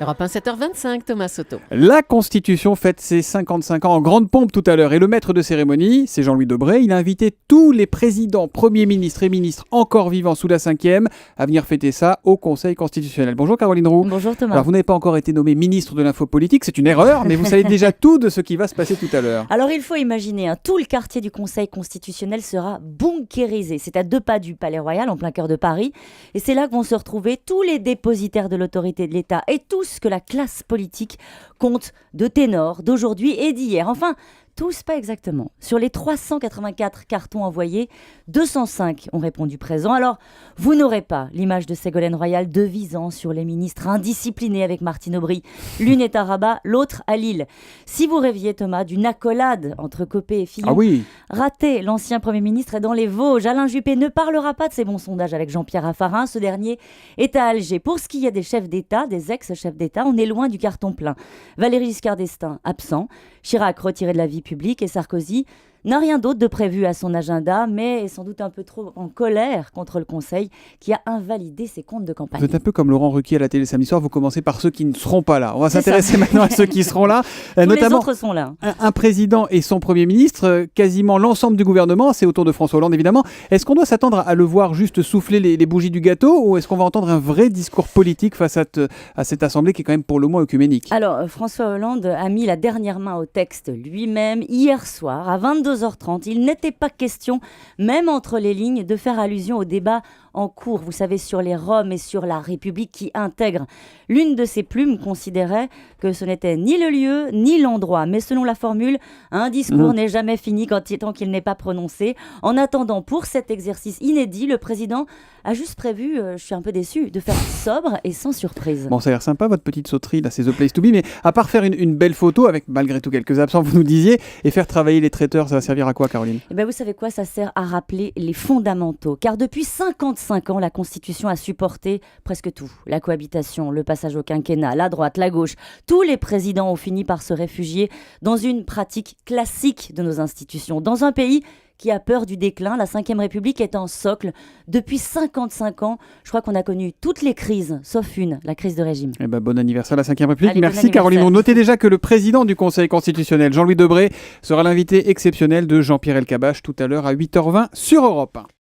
Europe 1, 7h25, Thomas Soto. La Constitution fête ses 55 ans en grande pompe tout à l'heure. Et le maître de cérémonie, c'est Jean-Louis Debré. Il a invité tous les présidents, premiers ministres et ministres encore vivants sous la 5e à venir fêter ça au Conseil constitutionnel. Bonjour Caroline Roux. Bonjour Thomas. Alors vous n'avez pas encore été nommé ministre de l'info politique, c'est une erreur, mais vous savez déjà tout de ce qui va se passer tout à l'heure. Alors il faut imaginer, tout le quartier du Conseil constitutionnel sera bunkérisé. C'est à 2 pas du Palais Royal, en plein cœur de Paris. Et c'est là que vont se retrouver tous les dépositaires de l'autorité de l'État et tout ce que la classe politique compte de ténors d'aujourd'hui et d'hier. Enfin, tous pas exactement. Sur les 384 cartons envoyés, 205 ont répondu présent. Alors, vous n'aurez pas l'image de Ségolène Royal devisant sur les ministres indisciplinés avec Martine Aubry. L'une est à Rabat, l'autre à Lille. Si vous rêviez, Thomas, d'une accolade entre Copé et Fillon, raté. L'ancien Premier ministre est dans les Vosges. Alain Juppé ne parlera pas de ses bons sondages avec Jean-Pierre Raffarin. Ce dernier est à Alger. Pour ce qui est des chefs d'État, des ex-chefs d'État, on est loin du carton plein. Valéry Giscard d'Estaing, absent. Chirac, retiré de la vie publique, et Sarkozy n'a rien d'autre de prévu à son agenda, mais est sans doute un peu trop en colère contre le Conseil qui a invalidé ses comptes de campagne. Vous êtes un peu comme Laurent Ruquier à la télé samedi soir, vous commencez par ceux qui ne seront pas là. On va s'intéresser maintenant à ceux qui seront là. Tous notamment, les autres sont là. Un président et son Premier ministre, quasiment l'ensemble du gouvernement, c'est au tour de François Hollande évidemment. Est-ce qu'on doit s'attendre à le voir juste souffler les bougies du gâteau, ou est-ce qu'on va entendre un vrai discours politique face à cette assemblée qui est quand même pour le moins œcuménique? Alors, François Hollande a mis la dernière main au texte lui-même. Hier soir, à 22h30, il n'était pas question, même entre les lignes, de faire allusion au débat en cours, vous savez, sur les Roms et sur la République qui intègre. L'une de ses plumes considérait que ce n'était ni le lieu, ni l'endroit. Mais selon la formule, un discours n'est jamais fini tant qu'il n'est pas prononcé. En attendant, pour cet exercice inédit, le président a juste prévu, je suis un peu déçue, de faire sobre et sans surprise. Bon, ça a l'air sympa, votre petite sauterie, là, c'est The Place to Be, mais à part faire une belle photo, avec malgré tout quelques absents, vous nous disiez, et faire travailler les traiteurs, ça va servir à quoi, Caroline? Eh bien, vous savez quoi, ça sert à rappeler les fondamentaux. Car depuis 55 ans, la Constitution a supporté presque tout. La cohabitation, le passage au quinquennat, la droite, la gauche. Tous les présidents ont fini par se réfugier dans une pratique classique de nos institutions. Dans un pays qui a peur du déclin, la Ve République est en socle. Depuis 55 ans, je crois qu'on a connu toutes les crises, sauf une, la crise de régime. Eh ben, bon anniversaire à la Ve République. Allez, merci Caroline. On notait déjà que le président du Conseil constitutionnel, Jean-Louis Debré, sera l'invité exceptionnel de Jean-Pierre Elkabbach tout à l'heure à 8h20 sur Europe 1.